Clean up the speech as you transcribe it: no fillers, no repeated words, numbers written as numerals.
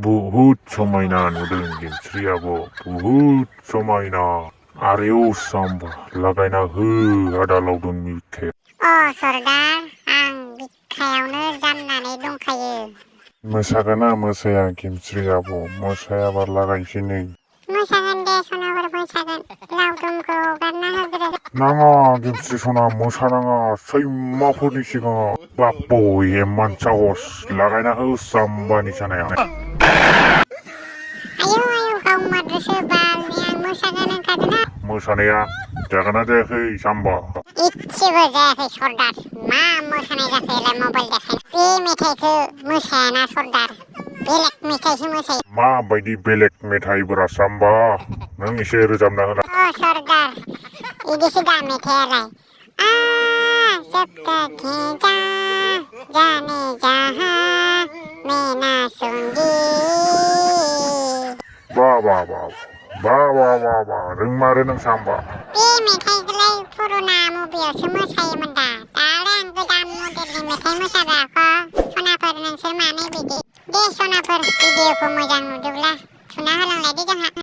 बहुत समायना नुदों गेमस्रियाबो बहुत समायना आरो साम्बा लागायना हो आदा लावदुन मिथे सरदार आं बिखायावनो जाननानै दंखायो। मोसागोना मोसाया गेमस्रियाबो मोसायाबा लागायसै नै मोसागोन दे सनाफोर मोसागोन लावदुमखौ हगारना होग्रो। नाङा गेमस्रि सना मोसानाङा सैमाफोरनि सिगाङाव बाप्पो एमान साहस लागायना हो साम्बानि सानाया आयौ गाव माद्रासो बालनि आं मोसागोन ओंखारगोना मोसानाया जागोना जायाखै साम्बा इसेबो जायाखै सरदार मा मोसानाय जाखोलाय मबाइल देखाय बे मेथाइखौ मोसायाना सरदार बेलेग मेथाइसो मोसायो। माबायदि बेलेग मेथाइफोरा साम्बा नों एसे रोजाबना होना सरदार इदिसो दा मेथाइयालाय जब तक खींचा जाने जहां मैं ना सूंघी बा रोंमारो नों साम्बा बे मेथाइखौलाय पुरुना मुभियावसो मोसायोमोन दा दालाय आं गोदान मडेलनि मेथाइ मोसाग्राखौ सनाफोर नोंसोर मानो बिदि दे सनाफोर भिडिअखौ मोजां नुदोंब्ला थुना होलांलायदो जोंहा।